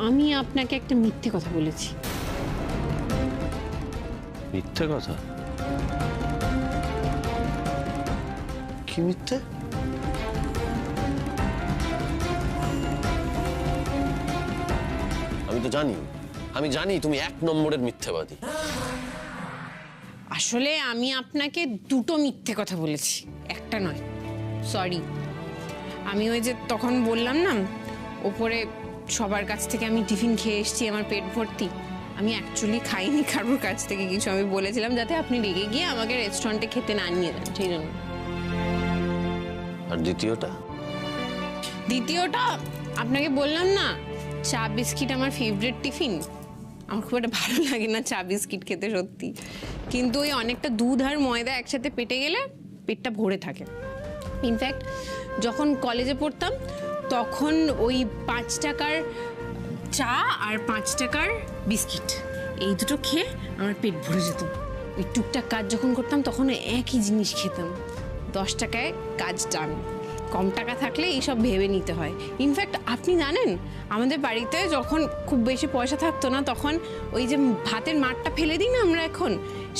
আমি আপনাকে একটা মিথ্যে কথা বলেছি। মিথ্যে কথা? কি মিথ্যে? আমি জানি তুমি 1 নম্বরের মিথ্যেবাদী। আসলে আমি আপনাকে দুটো মিথ্যে কথা বলেছি, একটা নয়। সরি। আমি ওই যে তখন বললাম না ওপরে সবার কাছ থেকে আমি টিফিন খেয়ে এসেছি, আমার পেট ভর্তি, আমি অ্যাকচুয়ালি খাইনি কারোর কাছ থেকে কিছু। আমি বলেছিলাম যাতে আপনি রেগে গিয়ে আমাকে রেস্টুরেন্টে খেতে না নিয়ে দেন, সেই জন্য। আর দ্বিতীয়টা আপনাকে বললাম না, চা বিস্কিট আমার ফেভারিট টিফিন। আমার খুব একটা ভালো লাগে না চা বিস্কিট খেতে সত্যি, কিন্তু ওই অনেকটা দুধ আর ময়দা একসাথে পেটে গেলে পেটটা ভরে থাকে। ইনফ্যাক্ট যখন কলেজে পড়তাম তখন ওই 5 টাকার চা আর 5 টাকার বিস্কিট এই দুটো খেয়ে আমার পেট ভরে যেত। ওই টুকটাক কাজ যখন করতাম তখন একই জিনিস খেতাম। 10 টাকায় কাজ ডান। কম টাকা থাকলে এইসব ভেবে নিতে হয়। ইনফ্যাক্ট আপনি জানেন আমাদের বাড়িতে যখন খুব বেশি পয়সা থাকতো না তখন ওই যে ভাতের মাঠটা ফেলে দিই না আমরা এখন,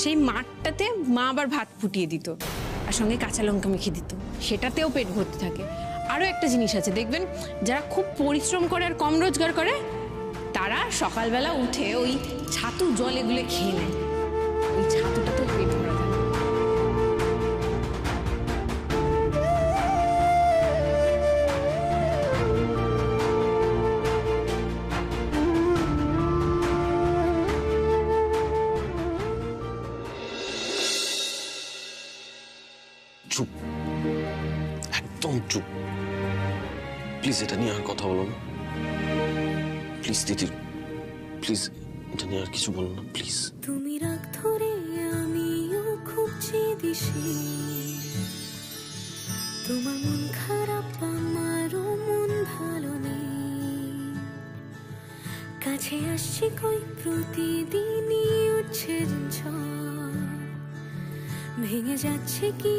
সেই মাঠটাতে মা আবার ভাত ফুটিয়ে দিত আর সঙ্গে কাঁচা লঙ্কা মেখে দিত, সেটাতেও পেট ভর্তি থাকে। আরও একটা জিনিস আছে দেখবেন, যারা খুব পরিশ্রম করে আর কম রোজগার করে তারা সকালবেলা উঠে ওই ছাতু জল এগুলো খেয়ে নেয়, ওই ছাতুটাতেও পেট ভরা থাকে। চুপ, একদম চুপ। প্লিজ এটা নিয়ে আর কথা বলো না। প্লিজ দিদি, প্লিজ এটা নিয়ে আর কিছু বলো না প্লিজ। তুমি রাগ ধরে আমিও খুব চেয়েছি, তোমার মন খারাপ আমারও মন ভালো নেই, কাছে আসছি কই প্রতিদিনই উঠছে ঝড়, ভেঙে যাচ্ছে কি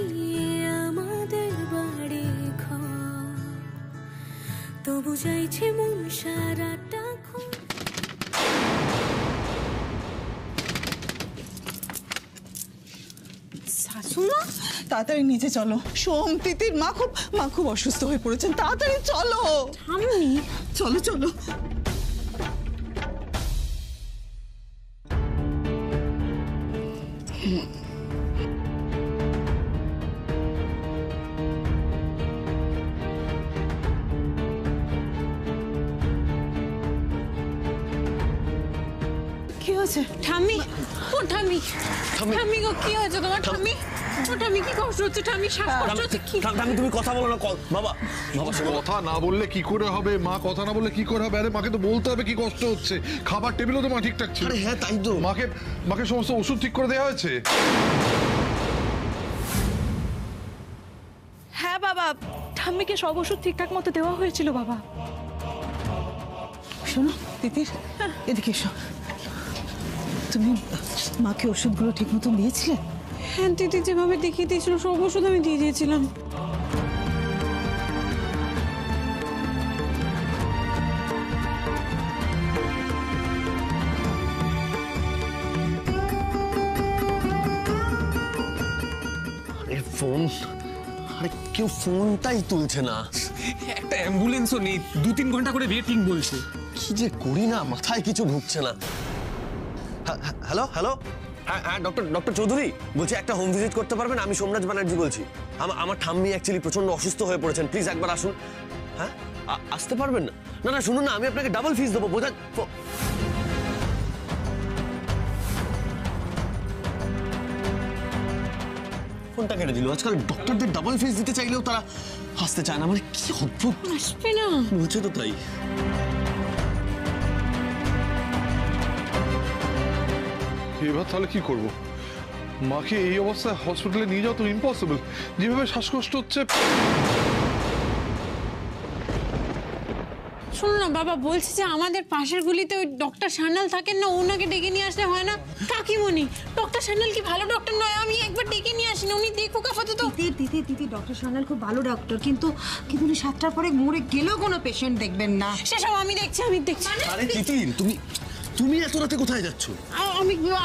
আমাদের বাড়ি ঘর, তবু চাইছে মন সারাটা শাশুমা তাড়াতাড়ি নিচে চলো। সোম, তিতির মা খুব অসুস্থ হয়ে পড়েছেন, তাড়াতাড়ি চলো। আমি চলো চলো। কি হয়েছে? ঠাম্মি, ও ঠাম্মি, ঠাম্মি গো কি হয়েছে তোমার? ঠাম্মি, ও ঠাম্মি কি কষ্ট হচ্ছে? ঠাম্মি শ্বাসকষ্ট হচ্ছে কি? ঠাম্মি তুমি কথা বলো না। বাবা শোনো, কথা না বললে কি করে হবে মা? কথা না বললে কি করে হবে? আরে মাকে তো বলতে হবে কি কষ্ট হচ্ছে। খাবার টেবিলও তো মা ঠিকঠাক ছিল। আরে হ্যাঁ তাই তো। মাকে সমস্ত ওষুধ ঠিক করে দেওয়া হয়েছে। হ্যাঁ বাবা, ঠাম্মিকে সব ওষুধ ঠিকঠাক মতো দেওয়া হয়েছিল বাবা। শোনো তিতির, এদিকে এসো। তুমি মাকে ওষুধগুলো ঠিক মতন দিয়েছিলে? হ্যাঁ দিদি যেভাবে দেখিয়ে দিয়েছিল সব ওষুধ আমি দিয়ে দিয়েছিলাম। আরে ফোন, আরে কেউ ফোনটাই তুলছে না। একটা অ্যাম্বুলেন্সও নেই, 2-3 ঘন্টা করে ওয়েটিং বলছে। কি যে করি না, মাথায় কিছু ঢুকছে না। হ্যালো হ্যালো, হ্যাঁ হ্যাঁ ডক্টর চৌধুরী বলছি, একটা হোম ভিজিট করতে পারবেন? আমি সোমরাজ ব্যানার্জি বলছি। আমার ঠাম্মি অ্যাকচুয়ালি প্রচন্ড অসুস্থ হয়ে পড়েছেন, প্লিজ একবার আসুন। হ্যাঁ আসতে পারবেন না? না না শুনুন না, আমি আপনাকে ডাবল ফিস দেবো বোঝা। ফোনটা কেটে দিল। আজকাল ডক্টরদের ডাবল ফিস দিতে চাইলেও তারা আসতে চায় না, মানে কি অদ্ভুত। আসবে না বলছে তো তাই। এবার তাহলে কি করব? মাকে এই অবস্থায় হসপিটালে নিয়ে যাওয়া তো ইম্পসিবল। যেভাবে শ্বাসকষ্ট হচ্ছে। শোনো না বাবা, বলছি যে আমাদের পাশের গুলিতে ওই ডক্টর সান্যাল থাকেন না, ওনাকে ডেকে নিয়ে আসলে হয় না? কাকিমণি, ডক্টর সান্যাল কি ভালো ডক্টর নয়? আমি একবার ডেকে নিয়ে আসি না, উনি দেখুক আপাতত। দিদি ডক্টর সান্যাল খুব ভালো ডক্টর, কিন্তু উনি 7টার পরে মরে গেলেও কোনো পেশেন্ট দেখবেন না। সেসব আমি দেখছি। আরে তিতির, তুমি এত রাতে কোথায় যাচ্ছ?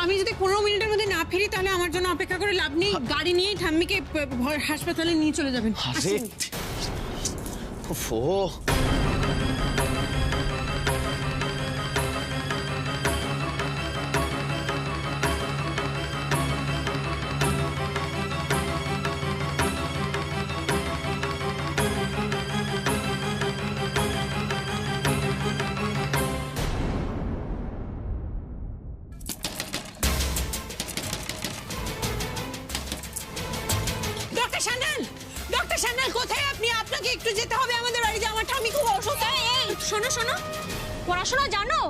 আমি যদি 15 মিনিটের মধ্যে না ফিরি তাহলে আমার জন্য অপেক্ষা করে লাভ নেই। গাড়ি নিয়েই ঠাম্মিকে হাসপাতালে নিয়ে চলে যাবেন। আরে ওফো, ডক্টর সান্যাল কোথায় আপনি? আপনাকে একটু যেতে হবে আমাদের বাড়িতে, আমার ঠাম্মি খুব অসুস্থ। শোনো পড়াশোনা জানো?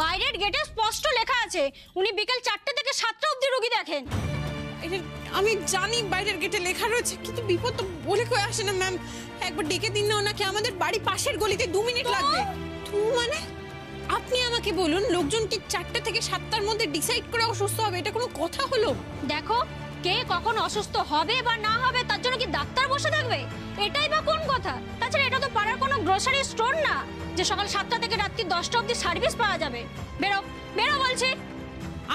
বাইরের গেটে স্পষ্ট লেখা আছে উনি বিকেল 4টে থেকে 7টা অবধি রোগী দেখেন। আমি জানি বাইরের গেটে লেখা রয়েছে, কিন্তু বিপদ তো বলে কয়ে আসে না ম্যাম। একবার ডেকে দিন না ওনাকে, আমাদের বাড়ি পাশের গলিতে 2 মিনিট লাগবে। মানে আপনি আমাকে বলুন, লোকজন কি 4টা থেকে 7টার মধ্যে ডিসাইড করে অসুস্থ হবে? এটা কোনো কথা হলো? দেখো, কে কখন অসুস্থ হবে বা না হবে তার জন্য কি ডাক্তার বসে থাকবে? এটাই বা কোন কথা? তাছাড়া এটা তো পাড়ার কোনো গ্রোসারি স্টোর না যে সকাল 7টা থেকে রাত্রি 10টা অবধি সার্ভিস পাওয়া যাবে। বেরো বলছি।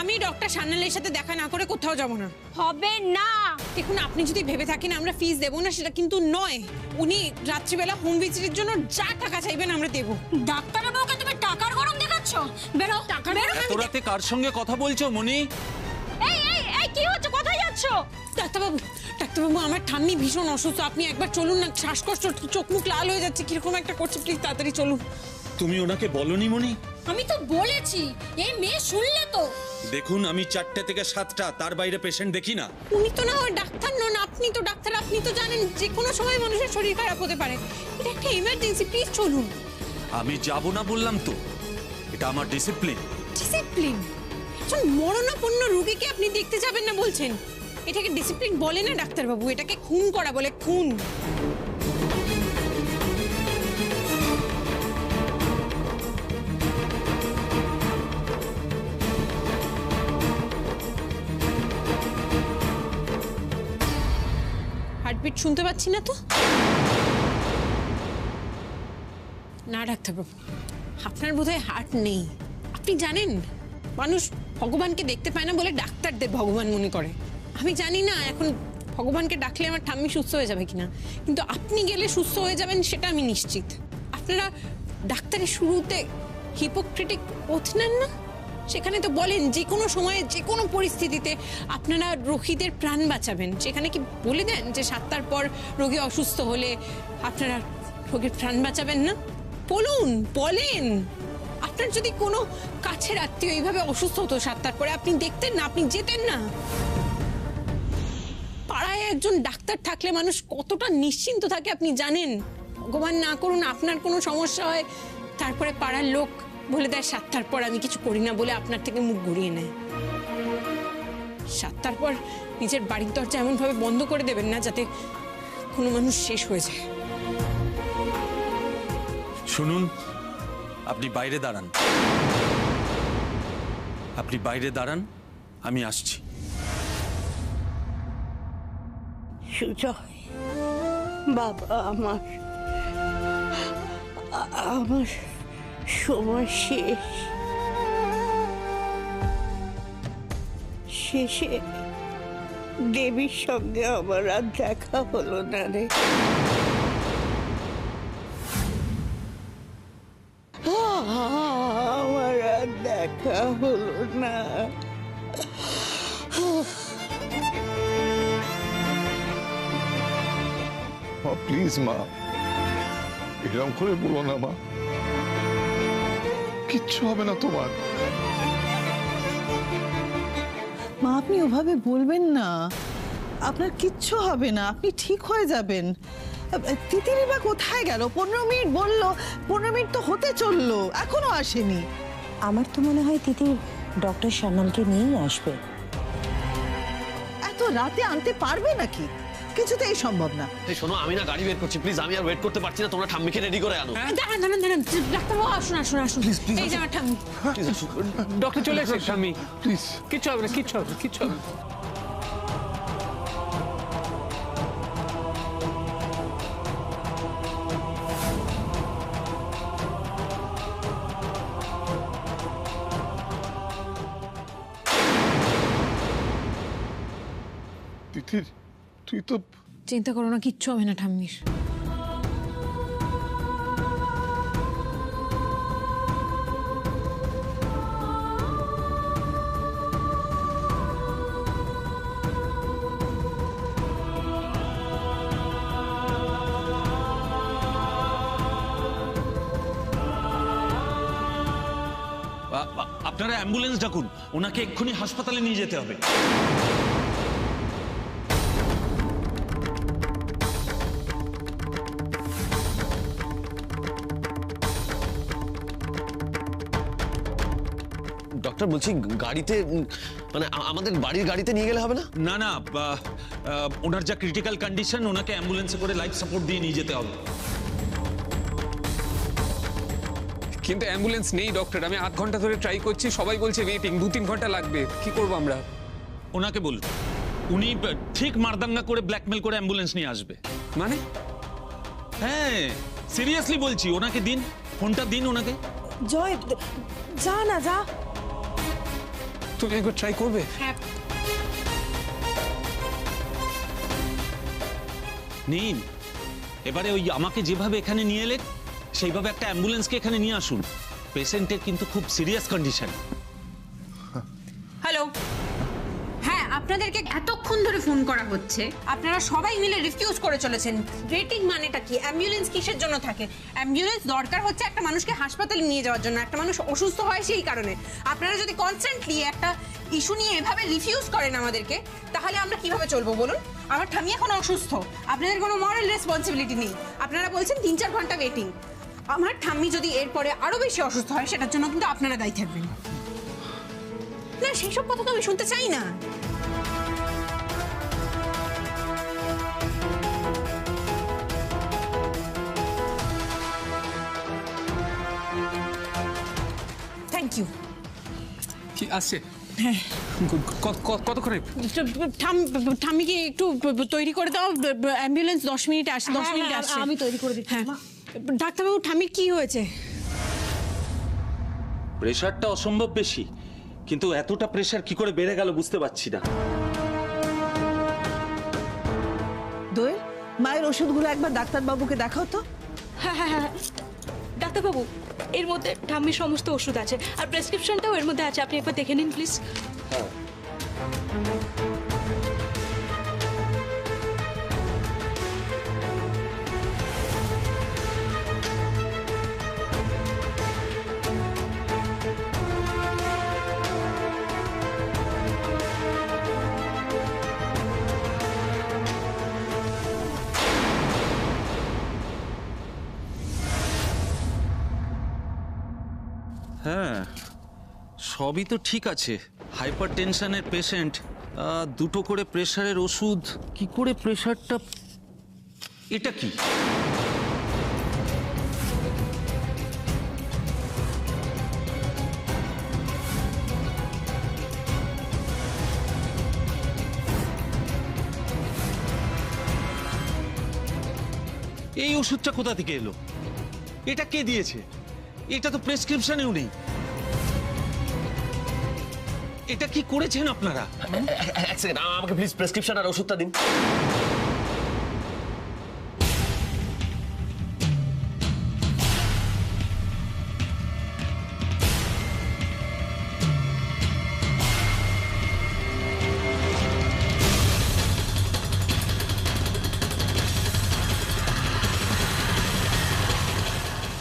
আমি ডক্টর সান্যালের সাথে দেখা না করে কোথাও যাব না। হবে না। দেখুন, আপনি যদি ভেবে থাকেন আমরা ফিস দেবো না, সেটা কিন্তু নয়। উনি রাত্রিবেলা হোম ভিজিটের জন্য যা টাকা চাইবেন আমরা দেবো। ডাক্তারের বউকে তুমি টাকার গরম দেখাচ্ছ? বেরো। এত রাতে কার সঙ্গে কথা বলছো মনি? এই কি হচ্ছে? কোথায় যাচ্ছ? ডাক্তারবাবু, আমার ঠাম্মি ভীষণ অসুস্থ, আপনি একবার চলুন না। শ্বাসকষ্ট, চোখ মুখ লাল হয়ে যাচ্ছে, কিরকম একটা করছে, প্লিজ তাড়াতাড়ি চলুন। তুমি ওনাকে বলনি মনি? আমি তো বলেছি, এই মেয়ে শুনলে তো। দেখুন, আমি 4টে থেকে 7টা, তার বাইরে পেশেন্ট দেখি না। উনি তো না হয় ডাক্তার নন, আপনি তো ডাক্তার, আপনি তো জানেন যে কোনো সময় মানুষের শরীর খারাপ হতে পারে। এটা একটা ইমার্জেন্সি, প্লিজ চলুন। আমি যাব না বললাম তো, এটা আমার ডিসিপ্লিন। ডিসিপ্লিন? একজন মরণাপন্ন রোগীকে আপনি দেখতে যাবেন না বলছেন? এটাকে ডিসিপ্লিন বলে না ডাক্তারবাবু, এটাকে খুন করা বলে, খুন। হার্টবিট শুনতে পাচ্ছি না তো? না ডাক্তারবাবু, আপনার বোধহয় হার্ট নেই। আপনি জানেন, মানুষ ভগবানকে দেখতে পায় না বলে ডাক্তারদের ভগবান মনে করে। আমি জানি না এখন ভগবানকে ডাকলে আমার ঠাম্মি সুস্থ হয়ে যাবে কিনা, কিন্তু আপনি গেলে সুস্থ হয়ে যাবেন সেটা আমি নিশ্চিত। আপনারা ডাক্তারের শুরুতে হিপোক্রেটিক ওথ নেন না? সেখানে তো বলেন যে কোনো সময়ে যে কোনো পরিস্থিতিতে আপনারা রোগীদের প্রাণ বাঁচাবেন। সেখানে কি বলে দেন যে 7টার পর রোগী অসুস্থ হলে আপনারা রোগীর প্রাণ বাঁচাবেন না? বলেন। আপনার যদি কোনো কাছের আত্মীয় এইভাবে অসুস্থ হতো 7টার পরে, আপনি দেখতেন না? আপনি যেতেন না? পাড়ায় একজন ডাক্তার থাকলে মানুষ কতটা নিশ্চিন্ত থাকে আপনি জানেন। ভগবান না করুন আপনার কোনো সমস্যা হয়, তারপরে পাড়ার লোক বলে দেয় 7টার পর আমি কিছু করি না বলে আপনার থেকে মুখ ঘুরিয়ে নেয়। 7টার পর নিজের বাড়ির দরজা এমন ভাবে বন্ধ করে দেবেন না যাতে কোনো মানুষ শেষ হয়ে যায়। শুনুন, আপনি বাইরে দাঁড়ান, আমি আসছি। সুজয় বাবা, আমার সময় শেষে দেবীর সঙ্গে আমার আর দেখা হলো না রে। আমার আর দেখা হলো না। প্লিজ মা, এরকম করে বলো না মা, কিচ্ছু হবে না তোমার। মা, আপনি ওভাবে বলবেন না, আপনার কিচ্ছু হবে না, আপনি ঠিক হয়ে যাবেন। তিতিরি বা কোথায় গেল? 15 মিনিট বললো, 15 মিনিট তো হতে চললো, এখনো আসেনি। আমার তো মনে হয় তিতি ডক্টর সান্যালকে নিয়েই আসবে। এত রাতে আনতে পারবে নাকি? কিছুতেই সম্ভব না। এই শোনো, আমি না গাড়ি বের করছি, প্লিজ। আমি আর ওয়েট করতে পারছি না, তোমরা ঠাম্মিকে রেডি করে আনো। দাঁড়ান দাঁড়ান দাঁড়ান, ডাক্তারবাবু আসুন আসুন আসুন। এই যে আমার ঠাম্মি। ডক্টর চলে এসে ঠাম্মি, প্লিজ। কিচ্ছু হবে না, কিচ্ছু হবে না, কিচ্ছু হবে না। তিতির, তুই তো চিন্তা করো না, কিচ্ছু হবে না ঠাম্মির। আপনারা অ্যাম্বুলেন্স ডাকুন, ওনাকে এক্ষুনি হাসপাতালে নিয়ে যেতে হবে। ডক্টর বলছি, গাড়িতে মানে আমাদের বাড়ির গাড়িতে নিয়ে গেলে হবে না? না না, ওনার যা ক্রিটিক্যাল কন্ডিশন, ওনাকে অ্যাম্বুলেন্সে করে লাইফ সাপোর্ট দিয়ে নিয়ে যেতে হবে। কিন্তু অ্যাম্বুলেন্স নেই ডক্টর, আমি 8 ঘন্টা ধরে ট্রাই করছি, সবাই বলছে ওয়েটিং, 2-3 ঘন্টা লাগবে। কি করবো আমরা? ওনাকে বলুন, উনি ঠিক মারদাঙ্গা করে ব্ল্যাকমেল করে অ্যাম্বুলেন্স নিয়ে আসবে। মানে? হ্যাঁ, সিরিয়াসলি বলছি, ওনাকে দিন ফোনটা, দিন ওনাকে। জয়, যা না যা। তুমি একবার ট্রাই করবে? হ্যাঁ। নিন, এবারে ওই আমাকে যেভাবে এখানে নিয়ে এলেন, সেইভাবে একটা অ্যাম্বুলেন্সকে এখানে নিয়ে আসুন। পেশেন্টের কিন্তু খুব সিরিয়াস কন্ডিশন। হ্যালো, হ্যাঁ আপনাদেরকে এতক্ষণ ধরে ফোন করা হচ্ছে, আপনারা সবাই মিলে রিফিউজ করে চলেছেন। ওয়েটিং মানেটা কি? অ্যাম্বুলেন্স কিসের জন্য থাকে? অ্যাম্বুলেন্স দরকার হচ্ছে একটা মানুষকে হাসপাতালে নিয়ে যাওয়ার জন্য, একটা মানুষ অসুস্থ হয় সেই কারণে। আপনারা যদি কনস্ট্যান্টলি একটা ইস্যু নিয়ে এভাবে রিফিউজ করেন আমাদেরকে, তাহলে আমরা কিভাবে চলবো বলুন? আমার ঠাম্মি এখন অসুস্থ, আপনাদের কোনো মরাল রেসপন্সিবিলিটি নেই। আপনারা বলছেন 3-4 ঘন্টা ওয়েটিং। আমার ঠাম্মি যদি এরপরে আরো বেশি অসুস্থ হয়, সেটার জন্য কিন্তু আপনারা দায়ী থাকবেন। না, সেসব কথা তো আমি শুনতে চাই না। Thank you. কি আসছে? কতক্ষণে? ঠাম্মিকে একটু তৈরি করে দাও, অ্যাম্বুলেন্স 10 মিনিটে আসছে। 10 মিনিটে আসছে। আমি তৈরি করে দিচ্ছি। হ্যাঁ ডাক্তারবাবু, ঠাম্মির কি হয়েছে? প্রেশারটা অসম্ভব বেশি, কিন্তু এতটা প্রেশার কি করে বেড়ে গেল বুঝতে পারছি না। দোয়েল, মায়ের ওষুধগুলো একবার ডাক্তারবাবুকে দেখাও তো। হ্যাঁ হ্যাঁ হ্যাঁ ডাক্তারবাবু, এর মধ্যে ঠাম্মির সমস্ত ওষুধ আছে, আর প্রেসক্রিপশনটাও এর মধ্যে আছে, আপনি একবার দেখে নিন প্লিজ। হ্যাঁ, সবই তো ঠিক আছে। হাইপার টেনশনের পেশেন্ট, 2টো করে প্রেশারের ওষুধ, কি করে প্রেশারটা? এটা কি? এই ওষুধটা কোথা থেকে এলো? এটা কে দিয়েছে? এটা তো প্রেসক্রিপশনেও নেই। এটা কি করেছেন আপনারা? এক সেকেন্ড, আমাকে প্লিজ প্রেসক্রিপশন আর ওষুধটা দিন।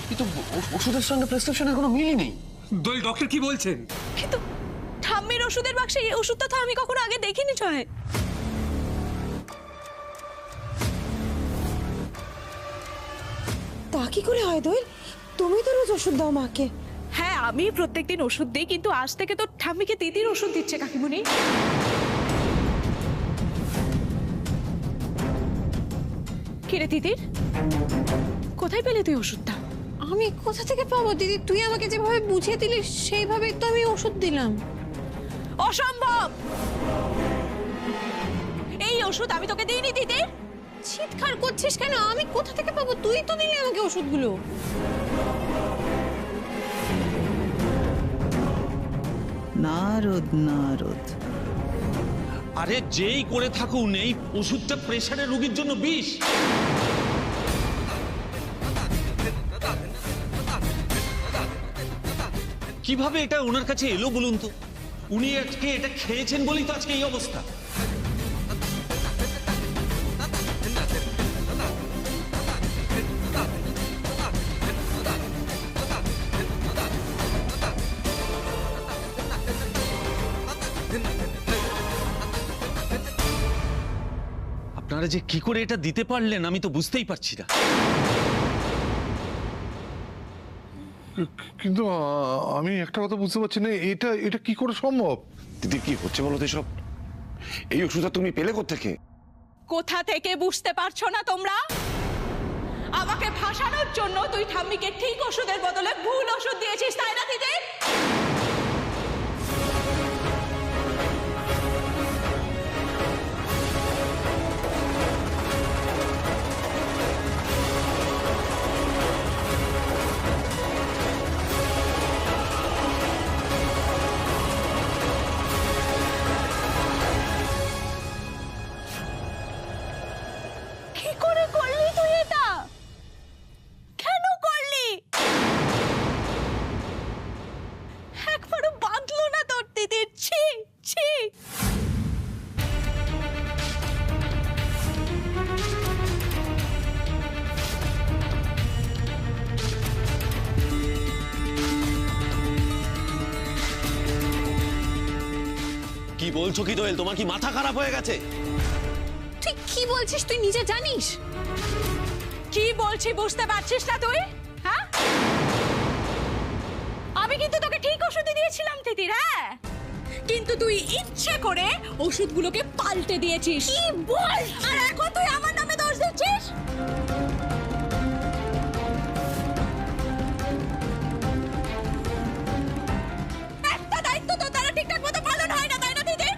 কিন্তু ওষুধের সঙ্গে প্রেসক্রিপশনের কোনো মিলই নেই। দোল, ডক্টর কি বলছেন? কিন্তু ঠাম্মির ওষুধের বাক্সে এই ওষুধটা তো আমি কখনো আগে দেখিনি জয়। তা কি করে হয় দোয়েল? তুমি তো রোজ ওষুধ দাও মাকে। হ্যাঁ, আমি প্রত্যেকদিন ওষুধ দিই, কিন্তু আজ থেকে তো ঠাম্মিকে দিদির ওষুধ দিচ্ছে কাকিমুনি। কিরে তিতির, কোথায় পেলে তুই ওষুধটা? আমি কোথা থেকে পাবো দিদি? তুই আমাকে যেভাবে বুঝিয়ে দিলি সেইভাবেই তো আমি ওষুধ দিলাম। অসম্ভব! এই ওষুধ আমি তোকে দিইনি তিতির। চিৎকার করছিস কেন? আমি কোথা থেকে পাবো? তুই তো দিলি আমাকে ওষুধগুলো। নারদ নারদ, আরে যেই করে থাকুন এই ওষুধটা প্রেসারের রোগীর জন্য বিষ। কিভাবে এটা ওনার কাছে এলো বলুন তো? উনি আজকে এটা খেয়েছেন বলেই তো আজকে এই অবস্থা। আপনারা যে কি করে এটা দিতে পারলেন আমি তো বুঝতেই পারছি না। কিন্তু আমি একটা কথা বুঝতে পারছি না, এটা এটা কি করে সম্ভব? দিদি কি হচ্ছে বলো তো সব? এই ওষুধটা তুমি পেলে কোত্থেকে? কোথা থেকে বুঝতে পারছো না তোমরা? আমাকে ফাঁসানোর জন্য তুই ঠাম্মিকে ঠিক ওষুধের বদলে ভুল ওষুধ দিয়েছিস, তাই না দিদি? কি করে করলি তুই এটা? কেন করলি? একবারও বাঁধলো না তোর দিদির? ছি ছি। কি বলছো কি দোয়েল? তোমার কি মাথা খারাপ হয়ে গেছে? তুই কি বলছিস? তুই নিজে জানিস। কি বলছি বুঝতে পারছিস না তুই? হ্যাঁ, আমি কিন্তু তোকে ঠিক ওষুধই দিয়েছিলাম তিতির। হ্যাঁ, কিন্তু তুই ইচ্ছে করে ওষুধগুলোকে পাল্টে দিয়েছিস। কি বল? আর এখন তুই আমার নামে দোষ দিচ্ছিস? একটা দায়িত্ব তো তারা ঠিকঠাক মতো পালন হয় না, তাই না তিতির?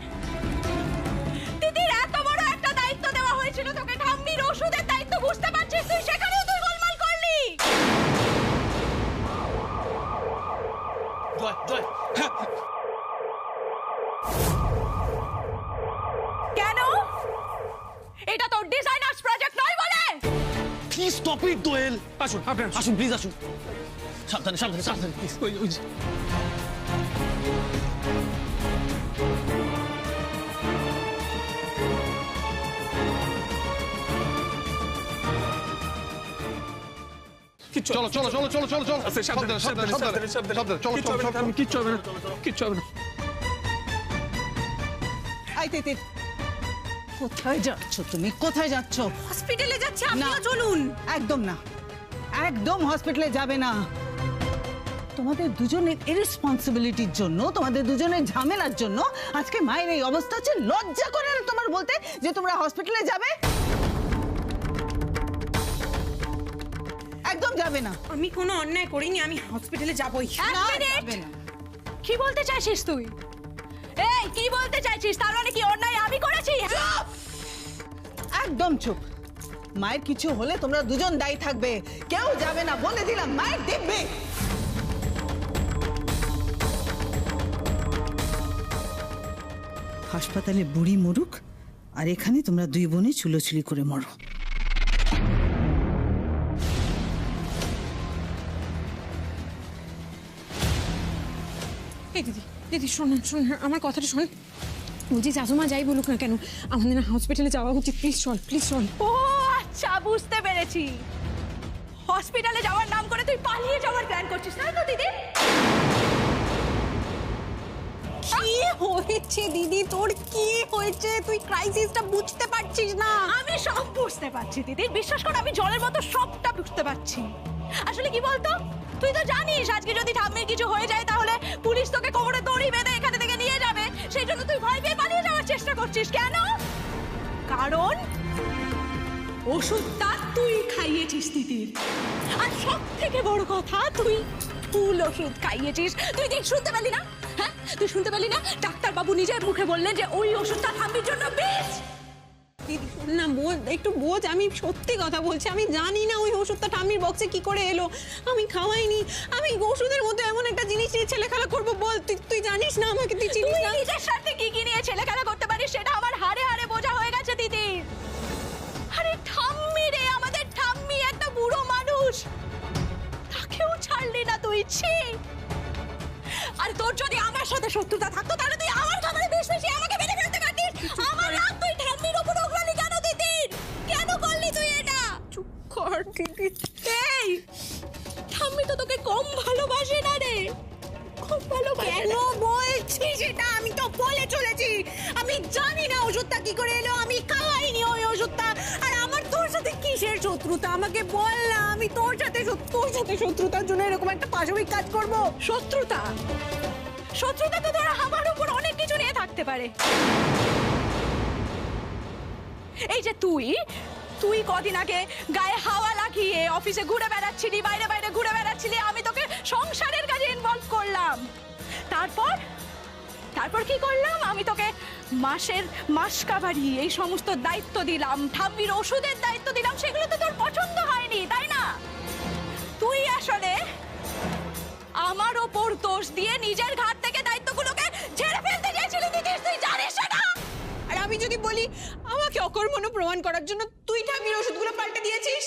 তিতির এত বড় একটা দায়িত্ব দেওয়া হয়েছিল তোকে, ঠাম্মির ওষুধের দায়িত্ব, বুঝতে পারছিস তুই? সেখানেও তুই গোলমাল করলি। কেন? এটা তোর ডিজাইনার্স প্রজেক্ট নয় বলে? প্লিজ স্টপ ইট দোয়েল। আসুন আপনার আসুন প্লিজ আসুন। সাবধানে সাবধানে সাবধানে প্লিজ। ওই চলো চলো চলো চলো চলো চলো, সাবধানে সাবধানে সাবধানে সাবধানে চলো চলো চলো। কিচ্ছু হবে না, কিচ্ছু হবে না। আই তিতির, কোথায় যাচ্ছ তুমি? কোথায় যাচ্ছ? হসপিটালে যাচ্ছে, না। আপনিও চলুন। একদম না, একদম হসপিটালে যাবে না। তোমাদের দুজনের ইরেসপন্সিবিলিটির জন্য, তোমাদের দুজনের ঝামেলার জন্য আজকে মায়ের এই অবস্থা হচ্ছে। লজ্জা করে না তোমার বলতে যে তোমরা হসপিটালে যাবে? একদম যাবে না। আমি কোনো অন্যায় করিনি, আমি হসপিটালে যাবই। এক মিনিট, কি বলতে চাইছিস তুই? এই কি বলতে চাইছিস? তার মানে কি অন্যায় আমি করেছি? একদম চুপ। মায়ের কিছু হলে তোমরা দুজন দায়ী থাকবে, কেউ যাবে না বলে দিলাম। মায়ের দেখবে। হাসপাতালে বুড়ি মরুক, আর এখানে তোমরা দুই বোনে চুলোচুলি করে মরো। এই দিদি, দিদি শোন শোন, আমার কথাটা শোন। বলছি শাশুমা যাই বলুক না কেন, আমাদের না হসপিটালে যাওয়া উচিত। প্লিজ চল, প্লিজ চল। ও আচ্ছা, বুঝতে পেরেছি। হসপিটালে যাওয়ার নাম করে তুই পালিয়ে যাওয়ার প্ল্যান করছিস, তাই তো দিদি? কি হয়েছে দিদি? তোর কি হয়েছে? তুই ক্রাইসিসটা বুঝতে পারছিস না? আমি সব বুঝতে পারছি দিদি, বিশ্বাস কর, আমি জলের মতো সবটা বুঝতে পারছি। আসলে কি বলতো, তুই তো জানিস আজকে যদি ঠাম্মির কিছু হয়ে যায় তাহলে পুলিশ তোকে কোমরে দড়ি বেঁধে এখানে থেকে নিয়ে যাবে। সেই জন্য তুই ভয় পেয়ে পালিয়ে যাওয়ার চেষ্টা করছিস। কেন? কারণ ওষুধটা তুই খাইয়েছিস তিতির, আর সব থেকে বড় কথা তুই ফুল ওষুধ খাইয়েছিস। তুই দেখ শুনতে পেলি না? হ্যাঁ, তুই শুনতে পেলি না? ডাক্তারবাবু নিজের মুখে বললেন যে ওই ওষুধটা ঠাম্মির জন্য বিষ। দিদি শোন না, বোঝ একটু বোঝ, আমি সত্যি কথা বলছি, আমি জানি না ওই ওষুধটা ঠাম্মির বক্সে কি করে এলো, আমি খাওয়াইনি। আমি ওষুধের মতো এমন একটা জিনিস নিয়ে ছেলেখেলা করবো বল? তুই জানিস না আমাকে, তুই চিনিস না। নিজের সাথে কি কি নিয়ে ছেলেখেলা করতে পারিস সেটা আমার হাড়ে হাড়ে বোঝা হয়ে গেছে দিদি। আরে ঠাম্মি রে, আমাদের ঠাম্মি একটা বুড়ো মানুষ, তাকেও ছাড়লি না তুই। ছি! আর তোর যদি আমার সাথে শত্রুতা থাকতো তাহলে তুই আমার খাবারে বিষ মিশিয়ে আমাকে মেরে ফেলতে পারতিস। আমার রাগ তুই ঠাম্মির উপর ওগলালি কেন দিদি? কেন করলি তুই এটা? চুপ কর দিদি। এই ঠাম্মি তো তোকে কম ভালোবাসে না রে, খুব ভালোবাসে। কেন বলছিস সেটা? আমি তো বলে চলেছি আমি জানি না ওষুধটা কি করে এলো, আমি খাওয়াইনি ওই ওষুধটা। আর আমার তোর সাথে কিসের শত্রুতা আমাকে বল না। আমি তোর সাথে শত্রুতার জন্য এরকম একটা পাশবিক কাজ করব? শত্রুতা তো তোর আমার উপর অনেক কিছু নিয়ে থাকতে পারে। এই যে তুই কদিন আগে গায়ে হাওয়া লাগিয়ে অফিসে ঘুরে বেড়াচ্ছিলি, বাইরে বাইরে ঘুরে বেড়াচ্ছিলি, আমি তোকে সংসারের কাজে ইনভলভ করলাম। তারপর কি করলাম? আমি তোকে মাস কাবারি এই সমস্ত দায়িত্ব দিলাম, ঠাম্মির ওষুধের দায়িত্ব দিলাম, সেগুলো তো তোর পছন্দ হয়নি, তাই না? তুই আসলে আমার ওপর দোষ দিয়ে নিজের ঘাট থেকে দায়িত্বগুলোকে ঝেড়ে ফেলতে চেয়েছিলি দিদি, তুই জানিস সেটা? আর আমি যদি বলি আমাকে অকর্মণ্য প্রমাণ করার জন্য তুই ঠাম্মির ওষুধগুলো পাল্টে দিয়েছিস।